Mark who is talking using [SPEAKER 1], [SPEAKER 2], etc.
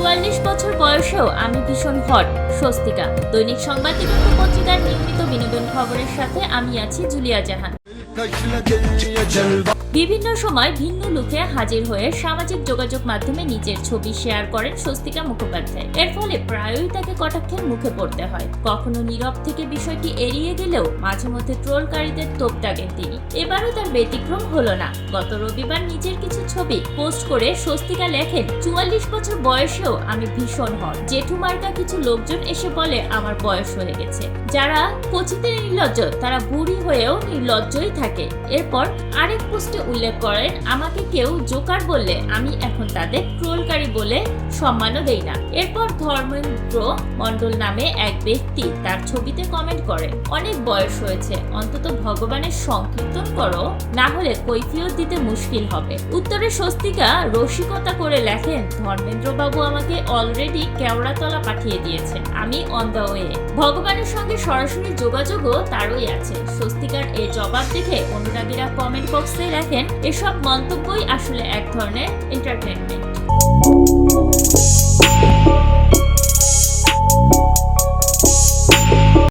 [SPEAKER 1] 44 বছর বয়সেও আমি ভীষণ হট। স্বস্তিকা। দৈনিক সংবাদ দিগন্ত পত্রিকার নিয়মিত বিনোদন খবরের সাথে আমি আছি জুলিয়া জাহান। বিভিন্ন সময় ভিন্ন লুকে হাজির হয়ে সামাজিক যোগাযোগ মাধ্যমে নিজের ছবি শেয়ার করেন স্বস্তিকা মুখোপাধ্যায়। এর ফলে প্রায়ই তাকে কটাক্ষের মুখে পড়তে হয়। কখনো নীরব থেকে বিষয়টি এড়িয়ে গেলেও মাঝে মধ্যে ট্রোলকারীদের তোপ দাগেন তিনি। এবারও তার ব্যতিক্রম হলো না। গত রবিবার নিজের কিছু ছবি পোস্ট করে স্বস্তিকা লেখেন, 44 বছর বয়সেও আমি ভীষণ হট। জেঠুমার্কা কিছু লোকজন এসে বলে আমার বয়স হয়ে গেছে। যারা কচিতে নির্লজ্জ তারা বুড়ি হয়েও নির্লজ্জই থাকে। এরপর আরেক পোস্টে উল্লেখ করেন, আমাকে কেউ জোকার বললে আমি এখন তাদের ট্রোলকারী বলে সম্মানও দেই না। এরপর ধর্মেন্দ্র মণ্ডল নামে এক ব্যক্তি তার ছবিতে কমেন্ট করেন, অনেক বয়স হয়েছে, অন্তত ভগবানের সংকীর্তন করো, না হলে কৈফিয়ত দিতে মুশকিল হবে। উত্তরে স্বস্তিকা রসিকতা করে লেখেন, ধর্মেন্দ্র বাবু আমাকে অলরেডি কেওড়াতলা পাঠিয়ে দিয়েছেন, আমি অন দ্য ওয়ে। ভগবানের সঙ্গে সরাসরি যোগাযোগও তারই আছে। স্বস্তিকার এই জবাব দেখে অনুরাগীরা কমেন্ট বক্সে লেখেন, এসব মন্তব্যই আসলে এক ধরনের এন্টারটেনমেন্ট।